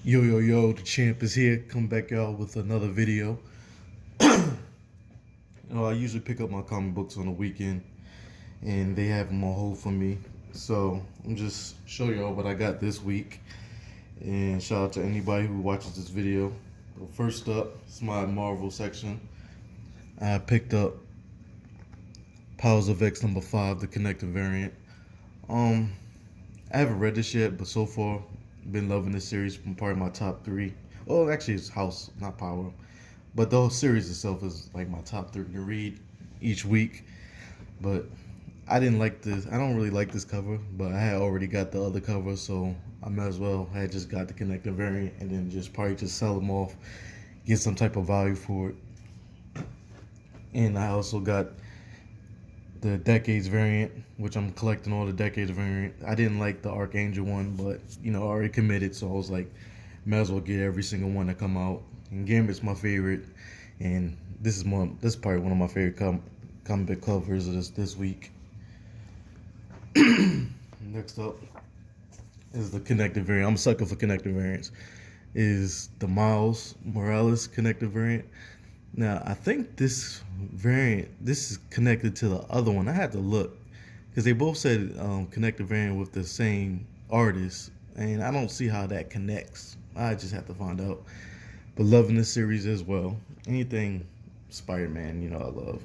Yo, yo, yo, the champ is here. Come back y'all with another video. I usually pick up my comic books on the weekend and they have them on hold for me. So I'm just show y'all what I got this week. And shout out to anybody who watches this video. Well, first up, it's my Marvel section. I picked up Powers of X #5, the connected variant. I haven't read this yet, but so far been loving this series. Been part of my top three. Well, actually, it's House, not Power, but the whole series itself is like my top three to read each week. But I didn't like this. I don't really like this cover, but I had already got the other cover, so I might as well. I had just got the connected variant and then just probably just sell them off, get some type of value for it. And I also got the Decades variant, which I'm collecting all the Decades variant. I didn't like the Archangel one, but I already committed, so I was like, might as well get every single one that come out. And Gambit's my favorite, and this is probably one of my favorite comic book covers of this week. Next up is the connected variant. I'm a sucker for connected variants. Is the Miles Morales connected variant. Now, I think this is connected to the other one. I had to look because they both said connected variant with the same artist, and I don't see how that connects. I just have to find out. But loving this series as well. Anything Spider-Man, I love.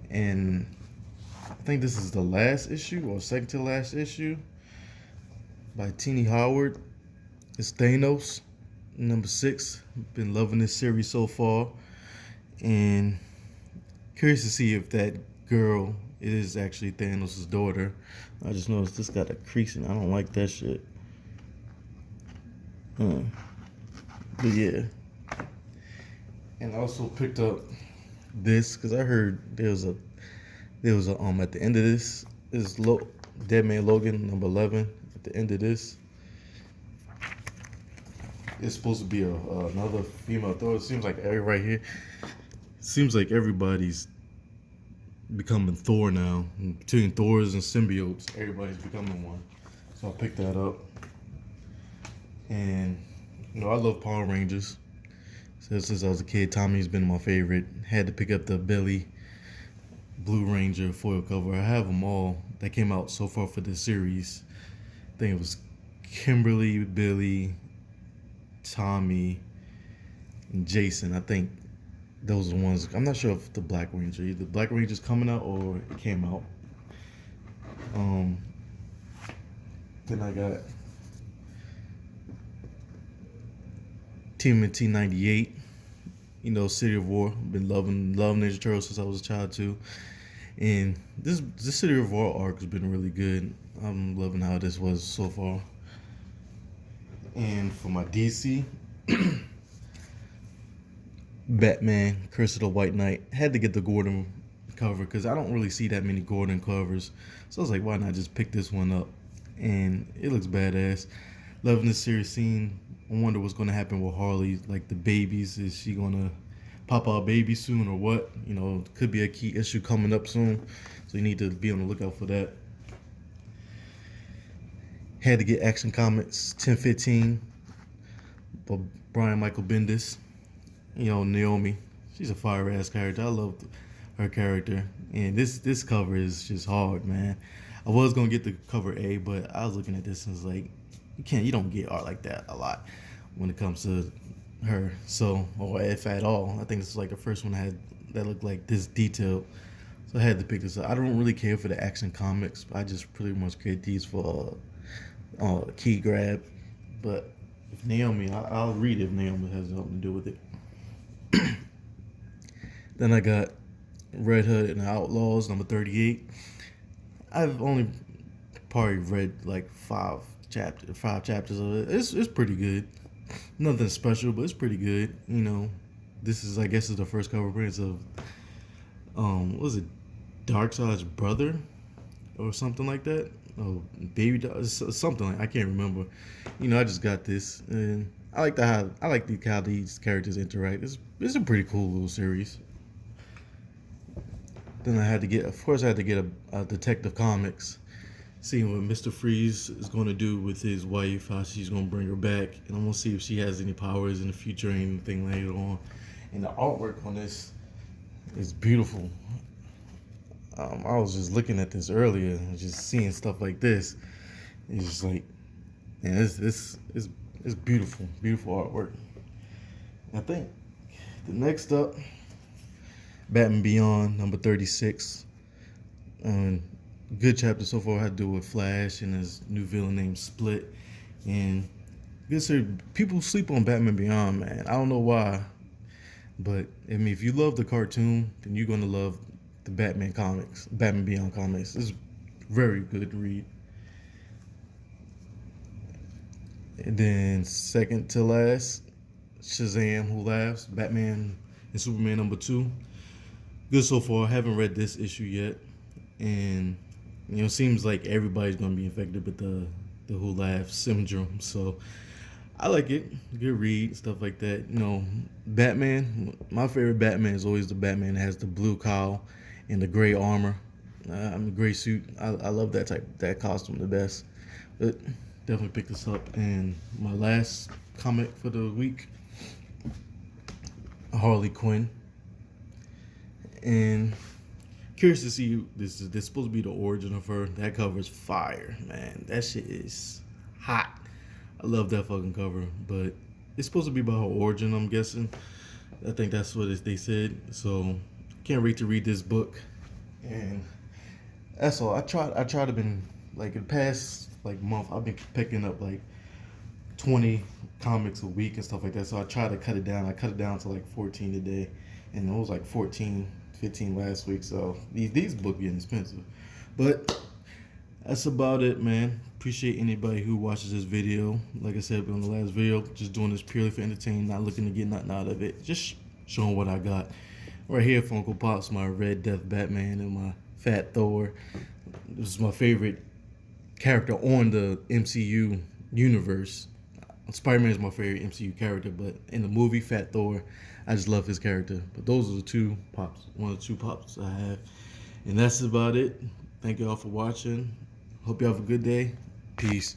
And I think this is the last issue or second to last issue by Tini Howard. It's Thanos, #6. Been loving this series so far. And curious to see if that girl is actually Thanos' daughter. I just noticed this got a crease in it. I don't like that shit. But yeah. And I also picked up this because I heard there was a at the end of this is Dead Man Logan #11. At the end of this, it's supposed to be another female Thor. It seems like right here. Seems like everybody's becoming Thor now. Between Thors and symbiotes, everybody's becoming one. So I picked that up. And I love Power Rangers. So since I was a kid, Tommy's been my favorite. Had to pick up the Billy Blue Ranger foil cover. I have them all that came out so far for this series. I think it was Kimberly, Billy, Tommy, and Jason. I think those are the ones. I'm not sure if the Black Ranger, either Black Ranger's coming out or it came out. Then I got TMNT 98. City of War. Been loving Ninja Turtles since I was a child too. And this City of War arc has been really good. I'm loving how this was so far. And for my DC, Batman, Curse of the White Knight. Had to get the Gordon cover because I don't really see that many Gordon covers. So I was like, why not just pick this one up? And it looks badass. Loving this series scene. I wonder what's going to happen with Harley. Like the babies. Is she going to pop out a baby soon or what? Could be a key issue coming up soon. So you need to be on the lookout for that. Had to get Action Comics 1015 by Brian Michael Bendis. Naomi, she's a fire ass character. I love her character, and this cover is just hard, man. I was gonna get the cover A, but I was looking at this and was like, you don't get art like that a lot when it comes to her. So, or if at all, I think this is like the first one that looked like this detailed. So I had to pick this up. I don't really care for the Action Comics. I just pretty much create these for key grab. But if Naomi, I'll read if Naomi has something to do with it. Then I got Red Hood and the Outlaws #38. I've only probably read like five chapters of it. It's pretty good. Nothing special, but it's pretty good. This is, I guess, is the first cover appearance of what was it, Darkseid's brother or something like that. Oh, baby, something like, I can't remember. I just got this, and I like how these characters interact. It's a pretty cool little series. Then I had to get a Detective Comics seeing what Mr. Freeze is going to do with his wife, how she's going to bring her back, and I'm going to see if she has any powers in the future or anything later on. And the artwork on this is beautiful. I was just looking at this earlier and just seeing stuff like this. It's just like, man, it's beautiful, beautiful artwork. I think the next up, Batman Beyond number 36. Good chapter so far had to do with Flash and his new villain named Split. And good sir, people sleep on Batman Beyond, man. I don't know why, but I mean, if you love the cartoon, then you're gonna love the Batman comics, Batman Beyond comics. It's very good to read. And then second to last, Shazam Who Laughs, Batman and Superman number 2. Good so far. I haven't read this issue yet, and it seems like everybody's gonna be infected with the Who Laughs syndrome. So I like it. Good read, stuff like that. Batman. My favorite Batman is always the Batman that has the blue cowl and the gray armor. The gray suit. I love that costume the best. But definitely pick this up. And my last comic for the week, Harley Quinn. And curious to see this is supposed to be the origin of her. That cover is fire, man. That shit is hot. I love that fucking cover. But it's supposed to be about her origin, I'm guessing. I think that's what they said. So can't wait to read this book. And that's all. I tried to been like in the past month, I've been picking up like 20 comics a week and stuff like that. So I try to cut it down. I cut it down to like 14 a day. And it was like 14, 15 last week. So these books getting expensive. But that's about it, man. Appreciate anybody who watches this video. Like I said on the last video, just doing this purely for entertainment, not looking to get nothing out of it. Just showing what I got. Right here, Funko Pops, my Red Death Batman and my Fat Thor. This is my favorite character on the MCU universe. Spider-Man is my favorite MCU character, but in the movie Fat Thor, I just love his character. But those are the two pops, one of the two pops I have. And that's about it. Thank you all for watching. Hope you have a good day. Peace.